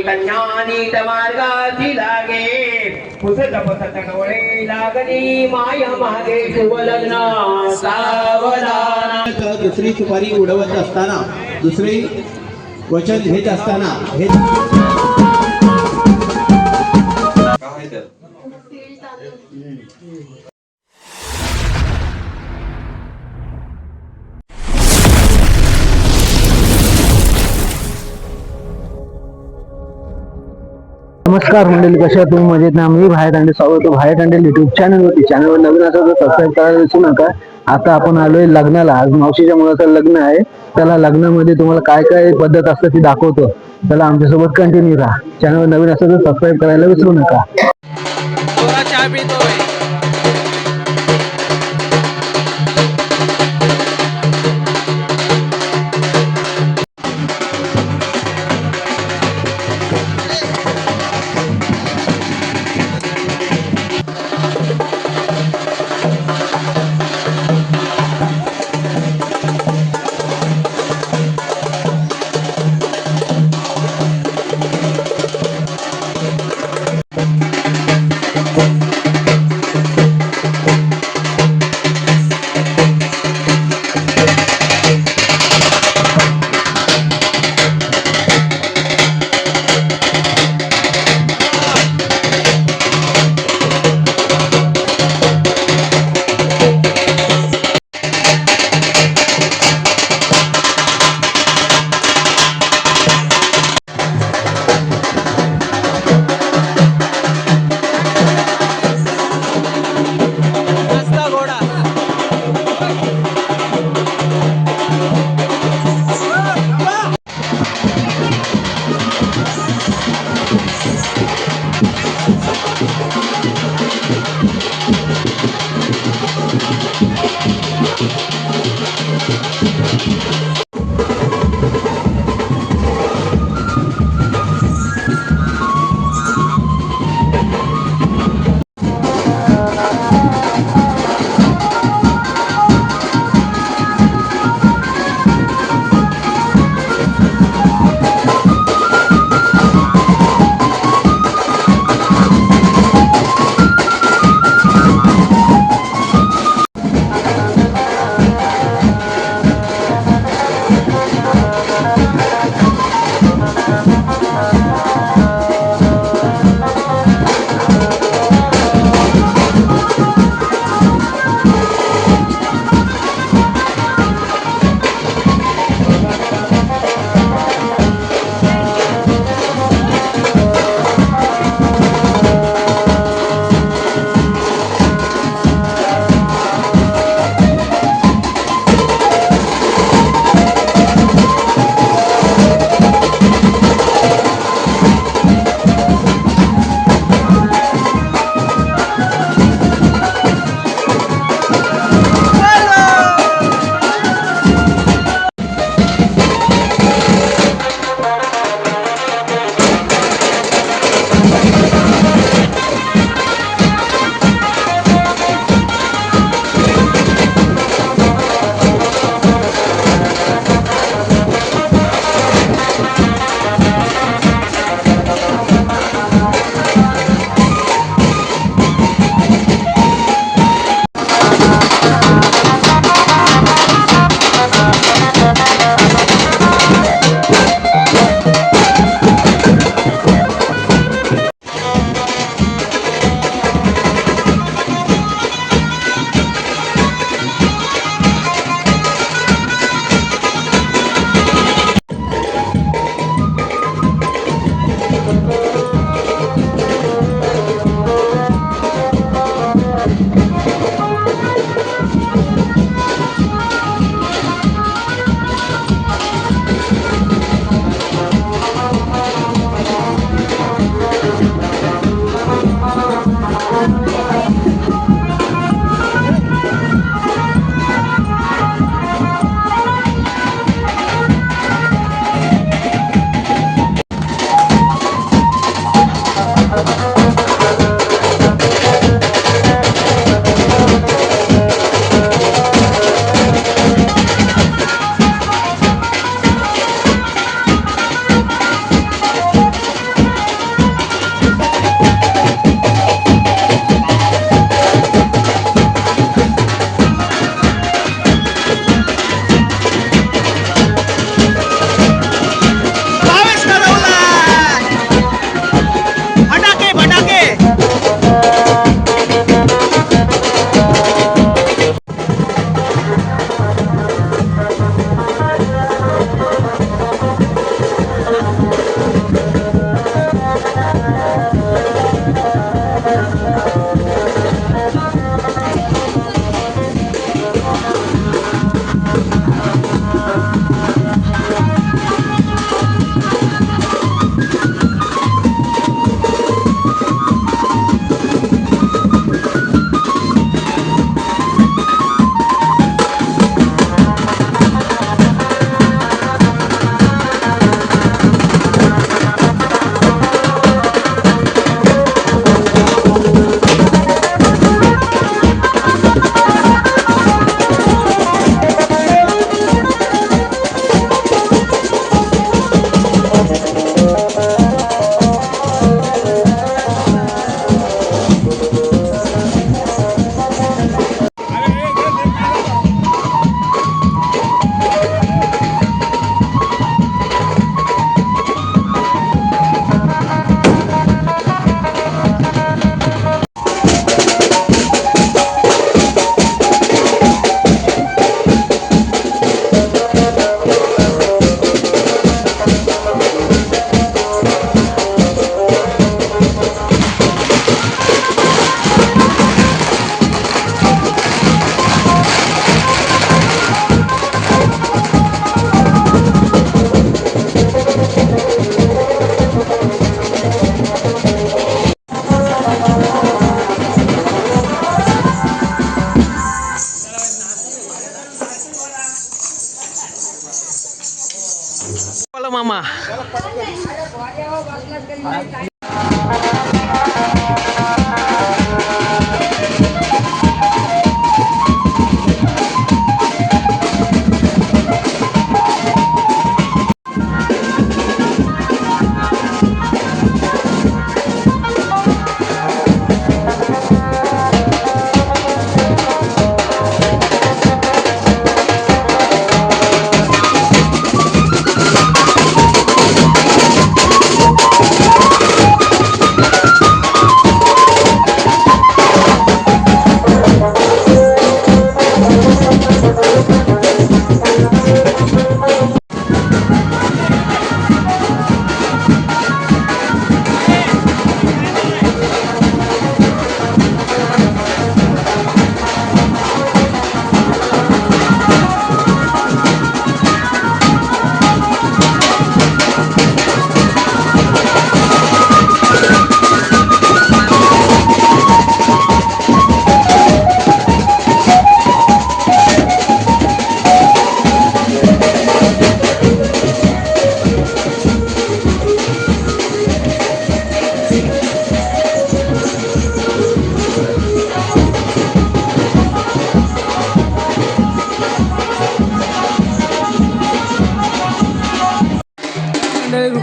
कन्यानीत मार्गाची लागे पुसत पुसत डोळे लागली माया मागे शुभ लग्न सावधान. दुसरी सुपारी उडवत असताना दुसरी वचन घेत असताना हे नमस्कार मंडळी, कशा तुम्ही मजेत ना? मी भाई दांडे स्वागत आहे भाई दांडे युट्यूब चॅनलवर नवीन असेल तर सबस्क्राईब करायला विसरू नका. आता आपण आलोय लग्नाला. आज मावशीच्या मुलाचं लग्न आहे. त्याला लग्नामध्ये तुम्हाला काय काय पद्धत असते ती दाखवतो. त्याला आमच्यासोबत कंटिन्यू राहा. चॅनलवर नवीन असेल तर सबस्क्राईब करायला विसरू नका.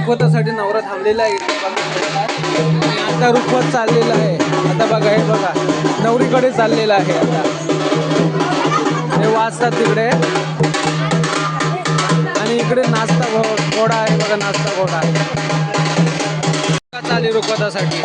रुखवतासाठी नवरा थांबलेला आहे आणि आता रुखवत चाललेला आहे. आता बघा हे बघा नवरीकडे चाललेला आहे. आता हे वाजतात तिकडे आणि इकडे नाचता घोडा आहे बघा, नाचता घोडा चालले रुखवतासाठी.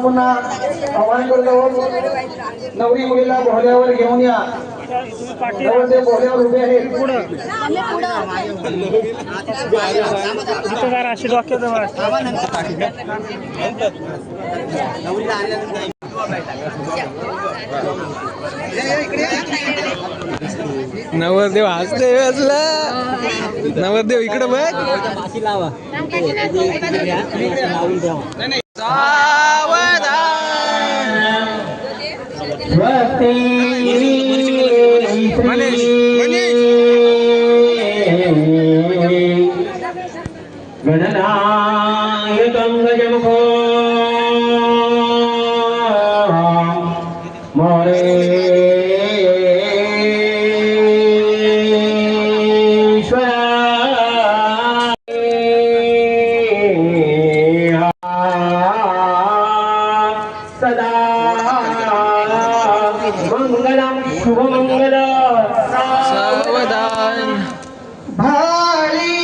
पुन्हा आवाहन करतो, नवरी मुलीला बोहल्यावर घेऊन या. ते बोहल्यावर उभे आहेत. नवरदेव हसते वाजला. नवरदेव इकडे बघ. गणनायकं गजमुखो सदा मंगलम शुभमंगल सावधान. भाळी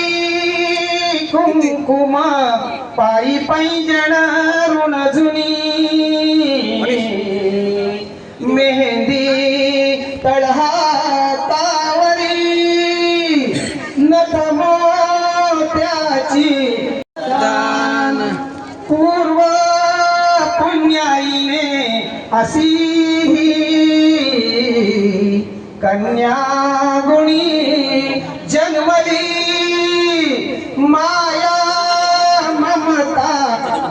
कुंकुमा पायी पैंजण ऋण जुनी मेहंदी तळहातावरी नथ मोत्याची दान. पूर्व पुण्याईने अशी कन्या गुणी जन्मली माया ममता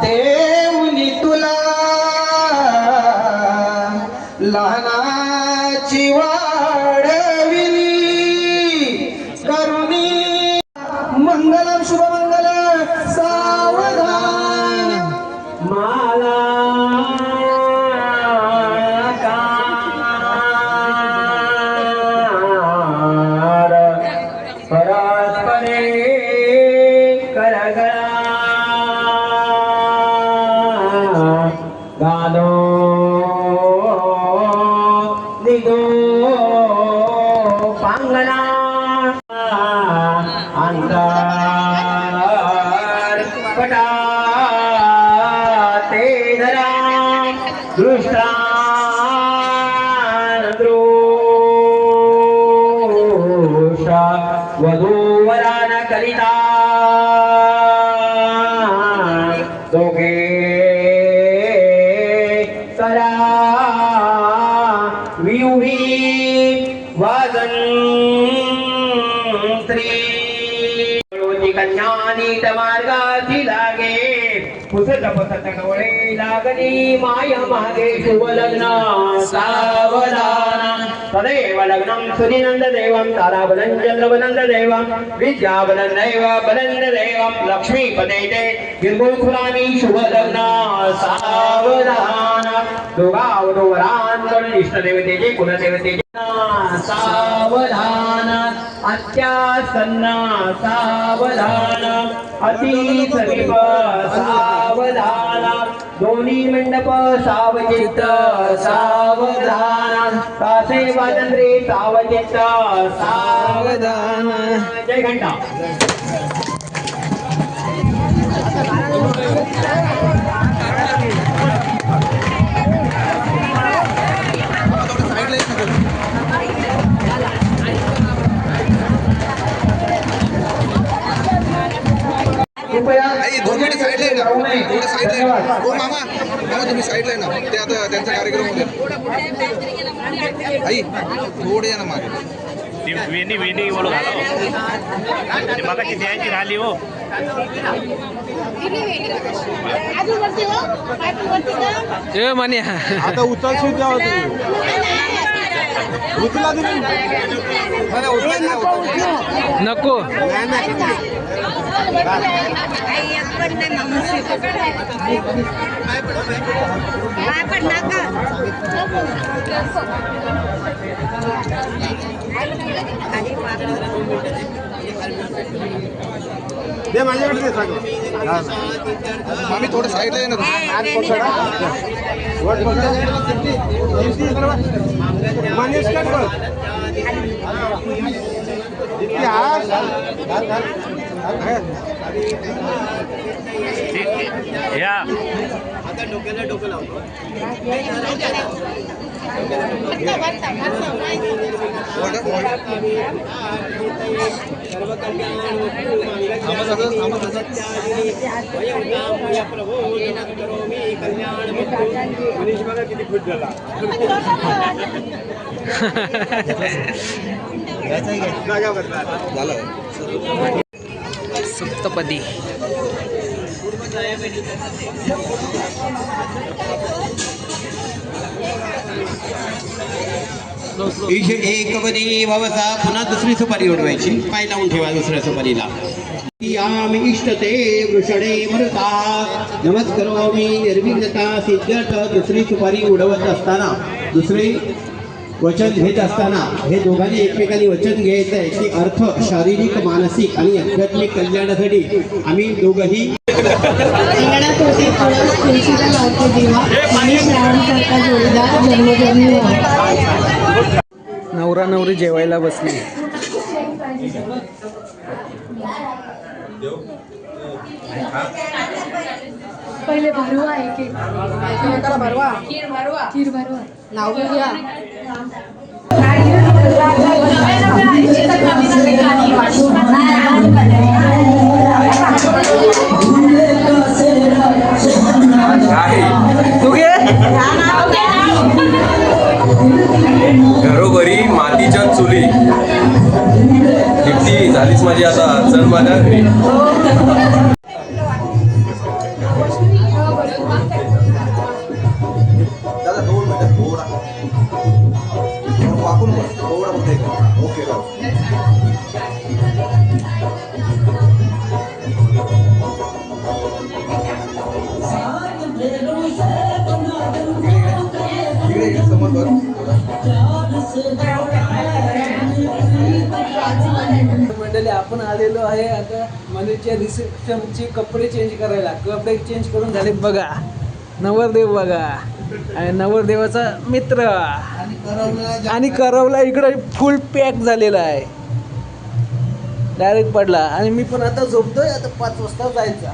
देऊनी तुला लहानाची वाढविली करुणी मंगलम शुभमंगल सावधान माला करिता दोघे करा वियुही वाजंत्री कन्यानी मार्गाची लागे पुसत पुसत डोळे लागणी माया मागे शुभ लग्न सावधान तदेव लग्नं सुनिनंद देवं ताराबलं चंद्रबलं देवं विद्याबलं दैव बलं देवं लक्ष्मीपते ते गिरगुळखुरामी शुभ लग्न सावधान दोघांवर इष्टदेवतेचे कुलदेवतेचे सावधान अत्यासन्ना सावधान अति समीप सावधान दोन्ही मंडप सावचित्त सावधान कासे वाजंद्री सावचित्त सावधान जय घंटा कृपया दोन मिनिट साईडला आहे ना जाऊ नये. थोडं साईडला धन्यवाद. आहे हो मामा तुम्ही साईडला आहे ना ते आता त्यांचा कार्यक्रम होते आई थोडे या ना मागे वेणी वेणी बोलू घाला बघा ती द्यायची राहिली हो आता उचलशील तेव्हा उचला तुम्ही नको दे माझ्याकडे दे सगळं मामी थोडं साईडला आहे ना मनीष कर बघ. इतिहास या झालं सप्तपदी ईश एकपदी भवसा पुन्हा दुसरी सुपारी उडवायची पाय लावून ठेवा दुसऱ्या सुपारीला आम्ही इष्टते वृषणे मृता नमस्करोमी निर्विघ्नता सिद्ध्यर्थ दुसरी सुपारी उडवत असताना दुसरी वचन घेत असताना हे दोघांनी एकमेकांनी वचन घ्यायचं आहे की अर्थ शारीरिक मानसिक आणि आध्यात्मिक कल्याणासाठी आम्ही दोघंही अंगणात होती तुळस तुळशीचा लावतो दिवा आणि श्रावणसारखा जोडीदार जन्मजन्मी व्हा. नवरा नवरी जेवायला बसली. पहिले भरवा आहे की भरवा खीर भरवा नाव घेऊया. घरोघरी मातीच्या चुली ती झालीच माझी आता चल माझ्या घरी दादा 2 मिनिटं थोडा वाकून बस थोडा मध्ये ओके समोर बघ मंडळी आपण आलेलो आहे आता मनीच्या रिसेप्शनची कपडे चेंज करायला. कपडे चेंज करून झाले बघा. नवरदेव बघा आणि नवरदेवाचा मित्र आणि करवला इकडे फुल पॅक झालेला आहे. डायरेक्ट पडला आणि मी पण आता झोपतोय. आता 5 वाजता जायचा.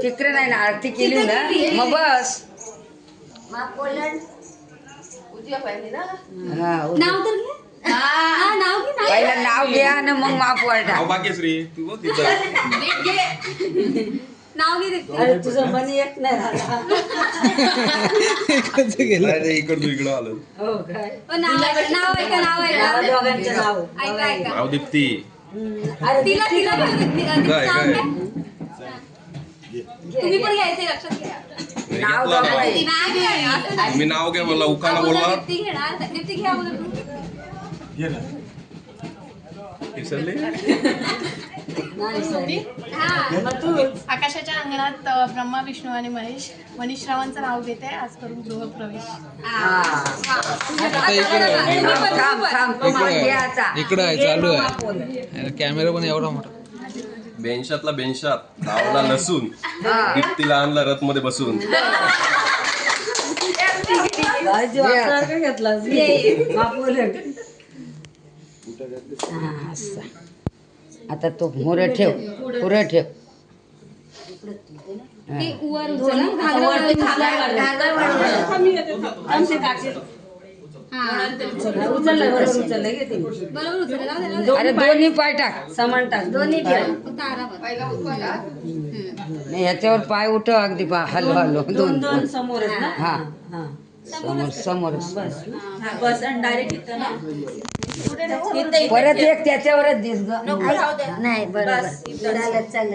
तिकडे नाही ना आरती केली ना मग बस. पहिलं नाव घ्या आणि मग माप वाटा. भाग्यश्री तू बघ तिथं. तुझं मन येत नाही राहिला. नाही, इकडं आलं. नाव दीप्ती. काय तुम्ही पण घ्यायचे लक्षात घ्या. नाव घेतलं नाव. नाही तुम्ही नाव घ्या मला उकाना बोलवा. दीप्ती घेणार दीप्ती घ्या अगोदर तुम्ही. विसरले. आकाशाच्या अंगणात ब्रह्मा विष्णू आणि मनीष रावांचं नाव घेते. आज करू गृहप्रवेश. इकडं आहे चालू आहे कॅमेरा पण एवढा मोठा. बेंशातला बेंशात लावला लसून दीप्तीला आणला रथ मध्ये बसून. आता तो मोरे ठेव पुरे ठेव. ती वर उचला, घागरा बरोबर उचललं, अरे दोन्ही पाय टाक समान टाक, दोन्ही नाही ह्याच्यावर पाय उठव अगदी हलो हलो दोन दोन समोर आहेत ना. हा समोर समोर बस आणि डायरेक्ट इथं ना. परत एक त्याच्यावरच दिस ग. नाही बरोबर चालत चालत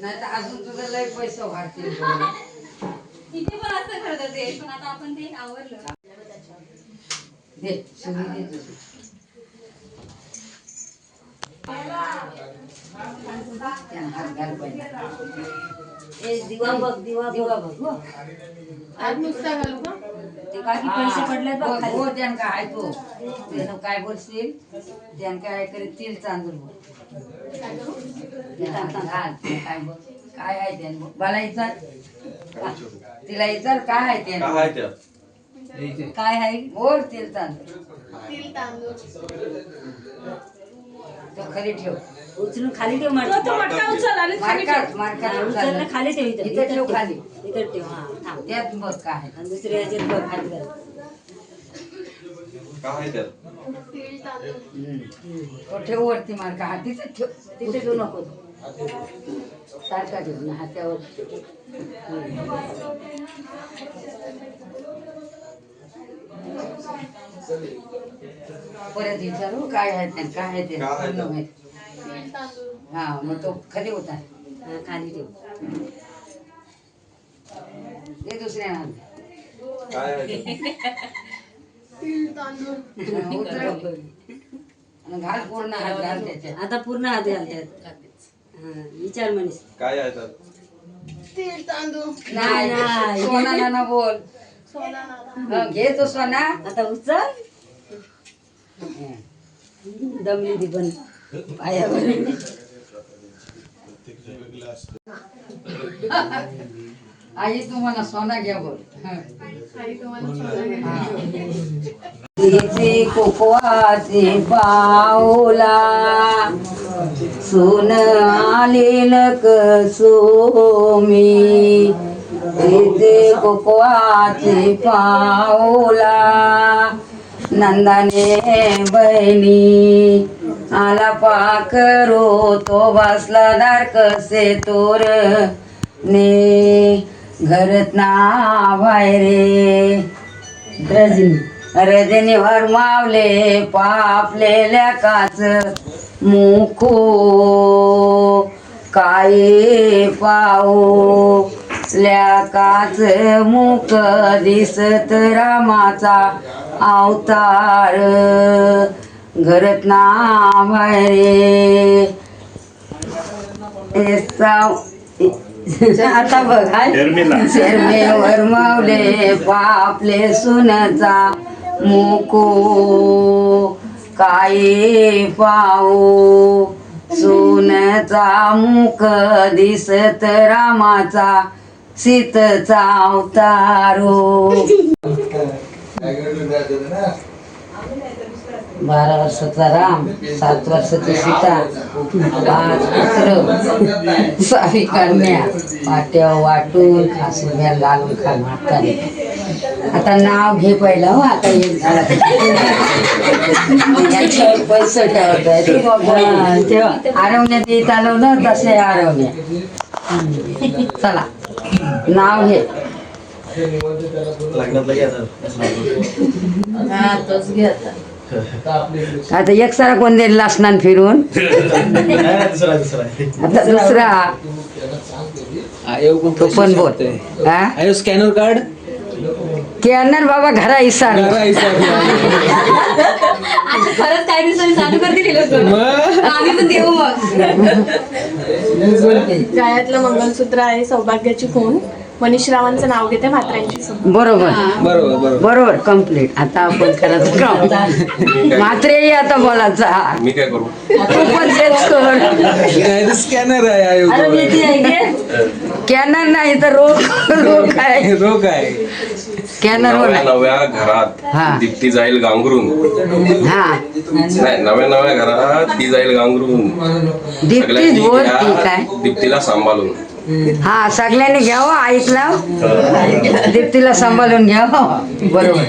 नाही तर अजून तुझं लय पैसे वाढतील. इथे पण असं करतात ते, पण आता आपण ते आवरलं. दे सुनी दे तुझी. हात घाल पाहिजे. दिवा बघ, दिवा बघ. आज नुसता घालू का? ते काकी पैसे पडले बघ खाली. हो त्यानं काय आहे तो त्यानं काय बोलशील त्यानं काय करीत तिल तांदूळ बोल. घाल काय बोल काय आहे त्यानं बोल. मला विचार तिला विचार काय आहे काय त्यानं आहे त्यात? काय आहे बोल तिल तांदूळ. तिल तांदूळ. तो खाली ठेव. उचलून खाली ठेव. मटका उचल आणि मार्कात मार्कात उचललं खाली ठेव. इथं इथं ठेव खाली. इथं ठेव. हा थांब. त्यात बघ काय आहे. आणि दुसऱ्या ह्याच्यात बघ खाली घाल. काय आहे त्यात? तिल तांदूळ. तो ठेव वरती मार्का हातीच ठेव. तिथे ठेवू नको. सारखा ठेव ना हात्यावर. परत विचारू काय आहे ते काय आहे ते काय आहे ते? पूर्ण माहिती. तिल तांदूळ. हा मग तो खाली होता हा, खाली ठेव. ते दुसऱ्या हात. काय आहे त्यात? तिल तांदूळ. उतर आणि घाल पूर्ण हात घाल त्याच्यात. आता पूर्ण हात घाल त्यात. हा, विचार मनीष. काय आहे त्यात? तिल तांदूळ. नाही सोना नाना बोल. सोना नाना. हं, घे तो सोना. आता उचल. दमली ती पण पायावर. आई तुम्हाला सोना घ्या बोल. हं. आई तुम्हाला सोना घ्या. तिचे कोकवाचे पाऊला सुन आलेल कसोमी. तिचे कोकवाचे पाऊला नंदाने बहिणी आला पाखरो तो बसला दार कसे तोर ने घरात ना बाहेरे. रजनीवर मावले पापलेल्या काच मुखो काय पाऊ काच मुख दिसत रामाचा अवतार घरात ना बाहेरे. आता बघा शर्मेवर मावले पापले सुनचा मुको काय पाऊ सोन्याचा मुख दिसत रामाचा सीतेचा अवतारो 12 वर्षाचा राम 7 वर्षाची सीता 5 पुत्र 6 कन्या वाट्या वाटून खासून लागून खा मारताना आता नाव घे पहिलं हो आता एक झाला याच्यावर पैसे ठेवत तेव्हा आरवण्यात येत आलो ना तसे आरवण्या चला नाव घे हा तोच घे आता एक सारा कोण देईल लासनान फिरून आता दुसरा तो पण बोल स्कॅनर कार्ड कॅनर बाबा घरा इसार खरंच काही दिवसांनी चालू करतील आम्ही पण देऊ मग. गळ्यातलं मंगलसूत्र आहे सौभाग्याची खूण. मनीष रावांचं नाव घेते म्हात्र्यांची सून. बरोबर बरोबर कम्प्लीट. आता आपण करायचं काम मात्रे आता बोलायचा मी काय करू तू पण तेच कर. स्कॅनर आहे कॅनर नाही तर रोग आहे रोग आहे कॅनर नव्या घरात दीप्ती जाईल गांगरून. हा नाही नव्या घरात ती जाईल गांगरून. दीप्तीच बोल ठीक आहे. दीप्तीला सांभाळून. हा सगळ्यांनी घ्यावं ऐकलं दीप्तीला सांभाळून घ्यावं बरोबर.